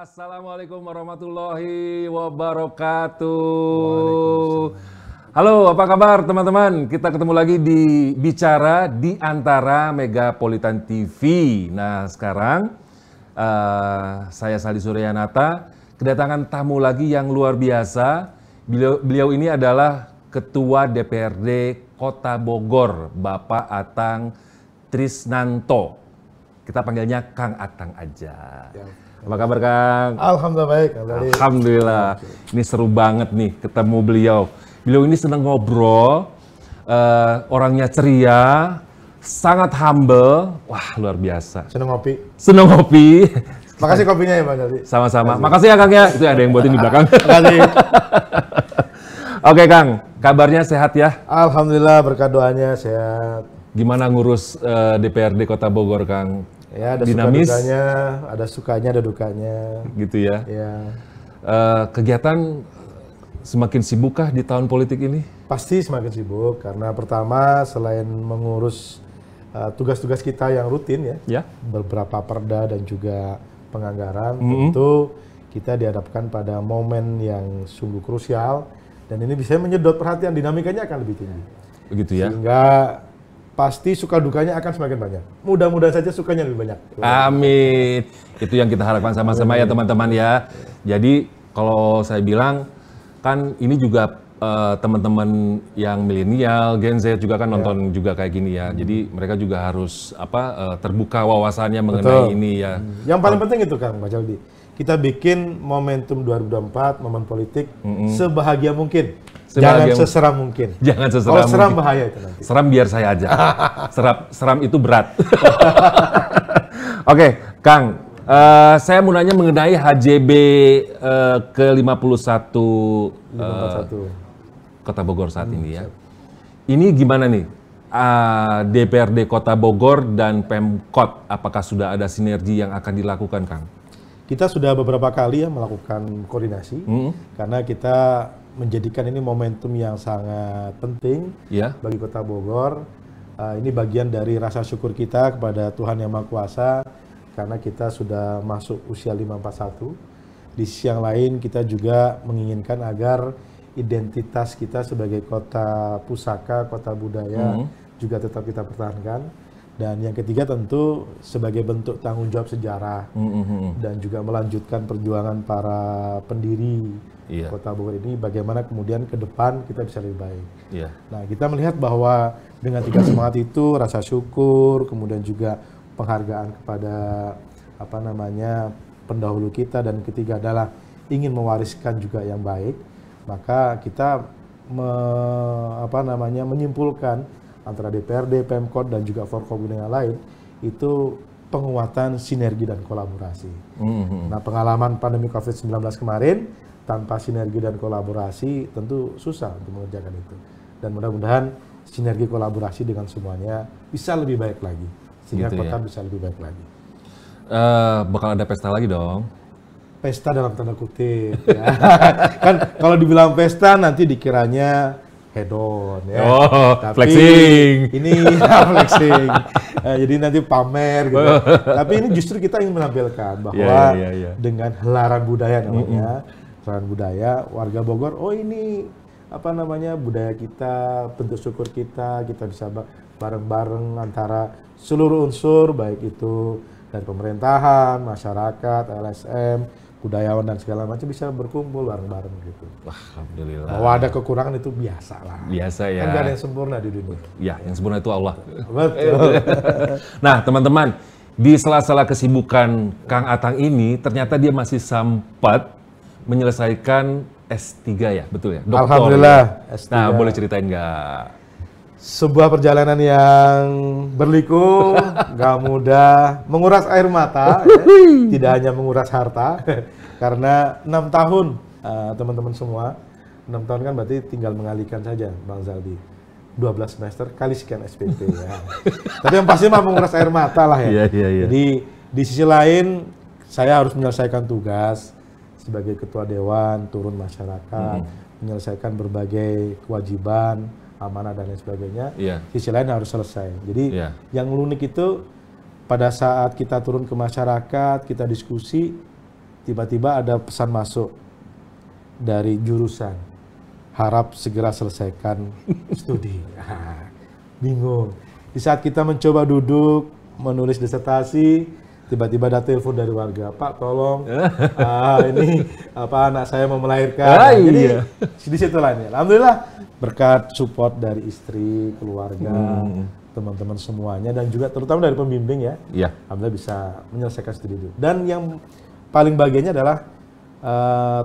Assalamualaikum warahmatullahi wabarakatuh. Halo, apa kabar teman-teman? Kita ketemu lagi di Bicara di Antara Megapolitan TV. Nah, sekarang saya Saldi Suryanata kedatangan tamu lagi yang luar biasa. Beliau ini adalah Ketua DPRD Kota Bogor, Bapak Atang Trisnanto. Kita panggilnya Kang Atang aja. Ya. Apa kabar Kang? Alhamdulillah baik. Alhamdulillah. Ini seru banget nih ketemu beliau. Beliau ini senang ngobrol, orangnya ceria, sangat humble. Wah, luar biasa. Senang ngopi. Senang ngopi. Makasih kopinya ya Pak Dali. Sama-sama. Makasih ya Kang ya. Itu ada yang buatin di belakang. Makasih. Oke Kang, kabarnya sehat ya? Alhamdulillah berkat doanya sehat. Gimana ngurus DPRD Kota Bogor Kang? Ya, ada dinamis, suka-dukanya, ada sukanya, ada dukanya. Gitu ya. Ya. Kegiatan semakin sibukkah di tahun politik ini? Pasti semakin sibuk karena pertama selain mengurus tugas-tugas kita yang rutin ya, beberapa perda dan juga penganggaran, tentu kita dihadapkan pada momen yang sungguh krusial dan ini bisa menyedot perhatian, dinamikanya akan lebih tinggi. Begitu ya. Sehingga pasti suka dukanya akan semakin banyak. Mudah-mudahan saja sukanya lebih banyak. Amin. Itu yang kita harapkan sama-sama ya teman-teman ya. Jadi kalau saya bilang kan ini juga teman-teman yang milenial, Gen Z juga kan nonton juga kayak gini ya. Jadi mereka juga harus terbuka wawasannya mengenai ini ya. Yang paling penting itu Kang Pak Jaldi. Kita bikin momentum 2024, momen politik sebahagia mungkin. Jangan seseram mungkin. Jangan seseram. Kalau seram bahaya itu nanti. Seram biar saya aja. Seram itu berat. Oke, Kang. Saya mau nanya mengenai HJB ke-51 Kota Bogor saat ini ya. Ini gimana nih? DPRD Kota Bogor dan Pemkot, apakah sudah ada sinergi yang akan dilakukan, Kang? Kita sudah beberapa kali ya melakukan koordinasi karena kita menjadikan ini momentum yang sangat penting bagi Kota Bogor. Ini bagian dari rasa syukur kita kepada Tuhan Yang Maha Kuasa karena kita sudah masuk usia 541. Di sisi yang lain kita juga menginginkan agar identitas kita sebagai kota pusaka, kota budaya juga tetap kita pertahankan. Dan yang ketiga tentu sebagai bentuk tanggung jawab sejarah dan juga melanjutkan perjuangan para pendiri Kota Bogor ini, bagaimana kemudian ke depan kita bisa lebih baik. Nah, kita melihat bahwa dengan tiga semangat itu, rasa syukur, kemudian juga penghargaan kepada pendahulu kita, dan ketiga adalah ingin mewariskan juga yang baik, maka kita menyimpulkan antara DPRD, Pemkot, dan juga Forkopimda yang lain, itu penguatan sinergi dan kolaborasi. Nah, pengalaman pandemi COVID-19 kemarin, tanpa sinergi dan kolaborasi tentu susah untuk mengerjakan itu. Dan mudah-mudahan sinergi kolaborasi dengan semuanya bisa lebih baik lagi, sehingga gitu kota ya. bisa lebih baik lagi. Bakal ada pesta lagi dong? Pesta dalam tanda kutip. Ya. Kan kalau dibilang pesta nanti dikiranya hedon ya. Tapi flexing. Ini flexing. Jadi nanti pamer gitu. Tapi ini justru kita ingin menampilkan bahwa dengan helaran budaya namanya, helaran budaya warga Bogor, oh ini budaya kita, bentuk syukur kita bisa bareng-bareng antara seluruh unsur baik itu dari pemerintahan, masyarakat, LSM, budayawan dan segala macam bisa berkumpul bareng-bareng gitu. Wah, alhamdulillah. Bahwa ada kekurangan itu biasa lah. Biasa ya. Kan gak ada yang sempurna di dunia. Ya, yang sempurna itu Allah. Betul. Nah, teman-teman, di sela-sela kesibukan Kang Atang ini, ternyata dia masih sempat menyelesaikan S3 ya, betul ya? Doktor, alhamdulillah. Ya? S3. Nah, boleh ceritain nggak? Sebuah perjalanan yang berliku, gak mudah, menguras air mata, ya. Tidak hanya menguras harta, karena 6 tahun, teman-teman semua, 6 tahun kan berarti tinggal mengalihkan saja, Bang Zaldi. 12 semester kali sekian SPP ya. Tapi yang pasti mah menguras air mata lah ya. Jadi di sisi lain, saya harus menyelesaikan tugas sebagai ketua dewan, turun masyarakat, menyelesaikan berbagai kewajiban, amanah dan lain sebagainya, sisi lain harus selesai. Jadi yang unik itu pada saat kita turun ke masyarakat, kita diskusi, tiba-tiba ada pesan masuk dari jurusan, harap segera selesaikan studi. Bingung. Di saat kita mencoba duduk, menulis disertasi, tiba-tiba ada telepon dari warga, Pak tolong, ini anak saya mau melahirkan. Jadi di situ lainnya. Alhamdulillah berkat support dari istri, keluarga, teman-teman semuanya, dan juga terutama dari pembimbing ya. Alhamdulillah bisa menyelesaikan studi itu. Dan yang paling bahagianya adalah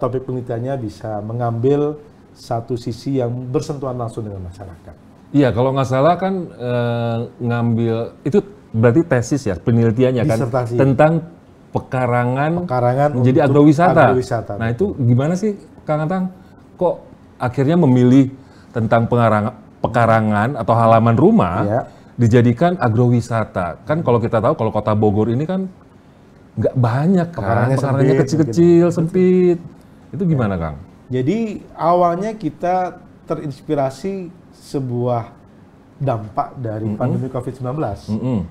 topik penelitiannya bisa mengambil satu sisi yang bersentuhan langsung dengan masyarakat. Iya, kalau nggak salah kan ngambil itu berarti tesis ya, penelitiannya kan tentang pekarangan menjadi agrowisata. Nah itu gimana sih Kang Atang? Kok akhirnya memilih tentang pekarangan atau halaman rumah dijadikan agrowisata? Kan kalau kita tahu kalau Kota Bogor ini kan nggak banyak kan, pekarangannya kecil-kecil, sempit. Itu gimana Kang? Jadi awalnya kita terinspirasi sebuah dampak dari pandemi COVID-19.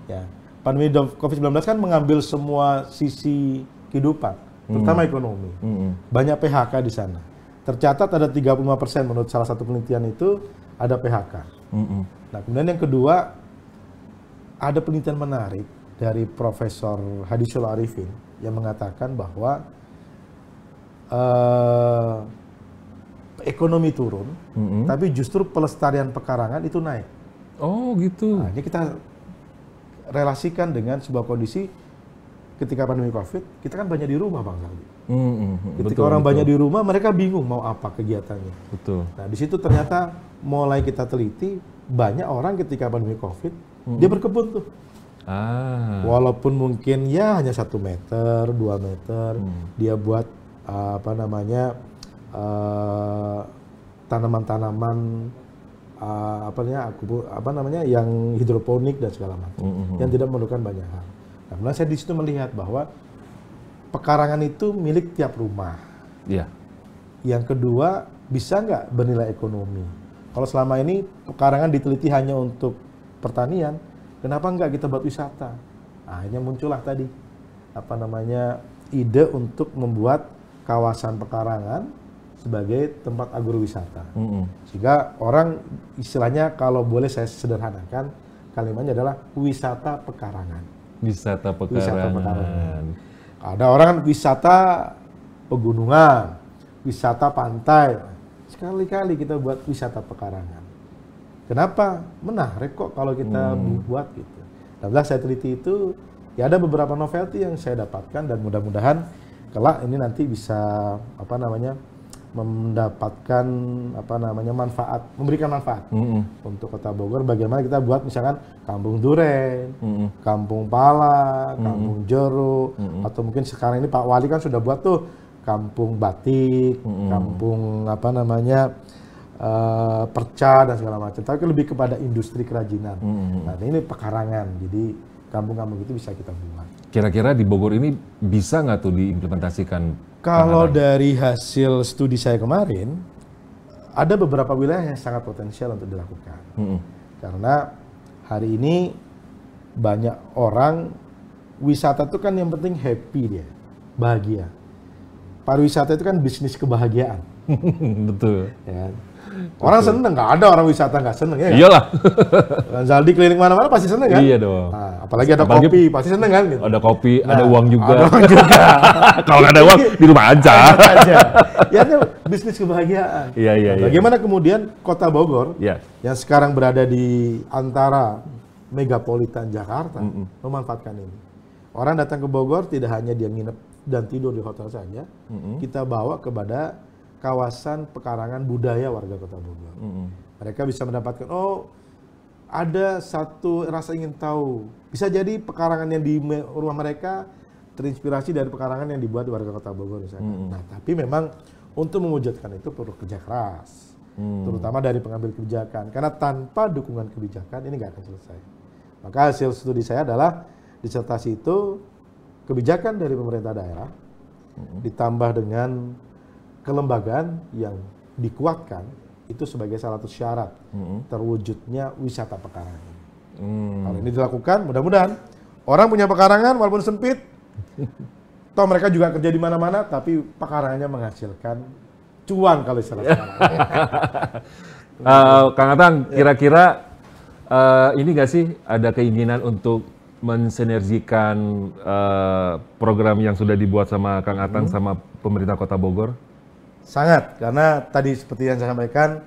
Ya. Pandemi COVID-19 kan mengambil semua sisi kehidupan, terutama ekonomi. Banyak PHK di sana. Tercatat ada 35% menurut salah satu penelitian itu ada PHK. Nah, kemudian yang kedua, ada penelitian menarik dari Profesor Hadisul Arifin yang mengatakan bahwa ekonomi turun, tapi justru pelestarian pekarangan itu naik. Oh gitu. Nah, ini kita relasikan dengan sebuah kondisi ketika pandemi COVID, kita kan banyak di rumah Bang Saldi. Ketika orang banyak di rumah, mereka bingung mau apa kegiatannya. Betul. Nah, di situ ternyata mulai kita teliti, banyak orang ketika pandemi COVID, dia berkebun tuh. Walaupun mungkin ya hanya 1 meter, 2 meter, dia buat tanaman-tanaman yang hidroponik dan segala macam, yang tidak memerlukan banyak hal. Nah, saya di situ melihat bahwa pekarangan itu milik tiap rumah. Iya. Yang kedua, bisa nggak bernilai ekonomi? Kalau selama ini pekarangan diteliti hanya untuk pertanian, kenapa nggak kita buat wisata? Akhirnya muncullah tadi ide untuk membuat kawasan pekarangan sebagai tempat agrowisata. Sehingga orang istilahnya kalau boleh saya sederhanakan, kalimatnya adalah wisata pekarangan. Wisata pekarangan. Ada orang wisata pegunungan, wisata pantai. Sekali-kali kita buat wisata pekarangan. Kenapa? Menarik kok kalau kita buat gitu. Alhamdulillah saya teliti itu, ya ada beberapa novelty yang saya dapatkan dan mudah-mudahan kelak ini nanti bisa mendapatkan manfaat, memberikan manfaat untuk Kota Bogor. Bagaimana kita buat misalkan Kampung Duren, Kampung Pala, Kampung Jeruk, atau mungkin sekarang ini Pak Wali kan sudah buat tuh Kampung Batik, Kampung perca dan segala macam. Tapi lebih kepada industri kerajinan. Nah ini pekarangan, jadi kampung-kampung itu bisa kita buat. Kira-kira di Bogor ini bisa nggak tuh diimplementasikan? Kalau dari hasil studi saya kemarin, ada beberapa wilayah yang sangat potensial untuk dilakukan. Karena hari ini banyak orang, wisata itu kan yang penting happy dia, bahagia. Pariwisata itu kan bisnis kebahagiaan. Betul. Ya. Orang seneng, nggak ada orang wisata nggak seneng ya. Iyalah. Zaldi keliling mana-mana pasti seneng kan? Iya dong. Nah, apalagi ada kopi, pasti seneng kan? Gitu. Ada kopi, ada uang juga. Ada uang juga. Kalau nggak ada uang di rumah aja. Ya itu bisnis kebahagiaan. Iya. Bagaimana kemudian Kota Bogor yang sekarang berada di antara megapolitan Jakarta memanfaatkan ini. Orang datang ke Bogor tidak hanya dia nginep dan tidur di hotel saja, kita bawa kepada kawasan pekarangan budaya warga Kota Bogor. Mereka bisa mendapatkan, ada satu rasa ingin tahu. Bisa jadi pekarangan yang di rumah mereka terinspirasi dari pekarangan yang dibuat di warga Kota Bogor misalnya. Nah, tapi memang untuk mewujudkan itu perlu kerja keras, terutama dari pengambil kebijakan. Karena tanpa dukungan kebijakan ini nggak akan selesai. Maka hasil studi saya adalah disertasi itu kebijakan dari pemerintah daerah ditambah dengan kelembagaan yang dikuatkan itu sebagai salah satu syarat terwujudnya wisata pekarangan. Kalau ini dilakukan, mudah-mudahan orang punya pekarangan walaupun sempit, toh mereka juga kerja di mana-mana, tapi pekarangannya menghasilkan cuan kalau istilah sekarang. Kang Atang, kira-kira ini nggak sih ada keinginan untuk mensinergikan program yang sudah dibuat sama Kang Atang sama pemerintah Kota Bogor? Sangat, karena tadi seperti yang saya sampaikan,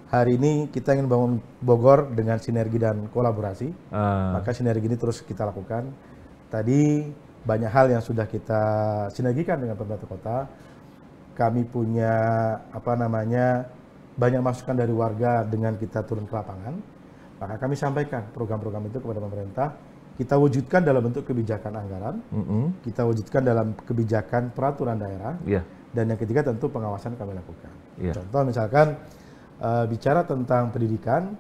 hari ini kita ingin bangun Bogor dengan sinergi dan kolaborasi. Maka sinergi ini terus kita lakukan. Tadi banyak hal yang sudah kita sinergikan dengan pemerintah kota. Kami punya banyak masukan dari warga dengan kita turun ke lapangan. Maka kami sampaikan program-program itu kepada pemerintah. Kita wujudkan dalam bentuk kebijakan anggaran. Kita wujudkan dalam kebijakan peraturan daerah. Dan yang ketiga tentu pengawasan kami lakukan. Contoh misalkan bicara tentang pendidikan,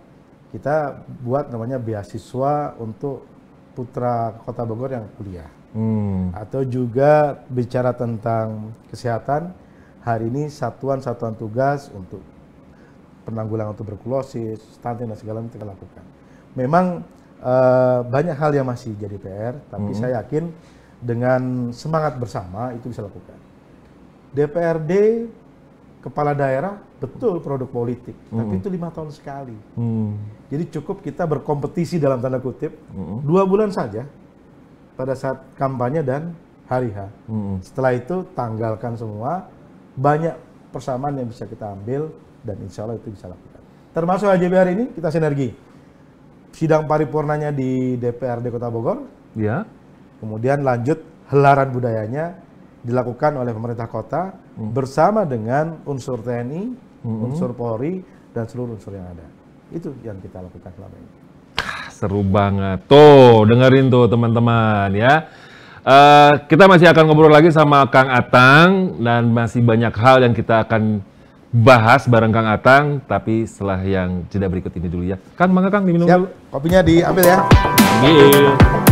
kita buat namanya beasiswa untuk putra Kota Bogor yang kuliah. Atau juga bicara tentang kesehatan, hari ini satuan-satuan tugas untuk penanggulangan tuberkulosis, stunting dan segala macam kita lakukan. Memang banyak hal yang masih jadi PR, tapi saya yakin dengan semangat bersama itu bisa lakukan. DPRD, kepala daerah, betul produk politik, tapi itu 5 tahun sekali. Jadi cukup kita berkompetisi dalam tanda kutip 2 bulan saja pada saat kampanye dan hari H. Setelah itu tanggalkan semua, banyak persamaan yang bisa kita ambil dan insya Allah itu bisa lakukan. Termasuk HJB hari ini kita sinergi. Sidang paripurnanya di DPRD Kota Bogor, kemudian lanjut helaran budayanya dilakukan oleh pemerintah kota bersama dengan unsur TNI, unsur Polri, dan seluruh unsur yang ada. Itu yang kita lakukan selama ini. Seru banget. Tuh, dengerin tuh teman-teman ya. Kita masih akan ngobrol lagi sama Kang Atang dan masih banyak hal yang kita akan bahas bareng Kang Atang, tapi setelah yang jeda berikut ini dulu ya. Kang, mangga Kang diminum dulu. Kopinya diambil ya. Ambil.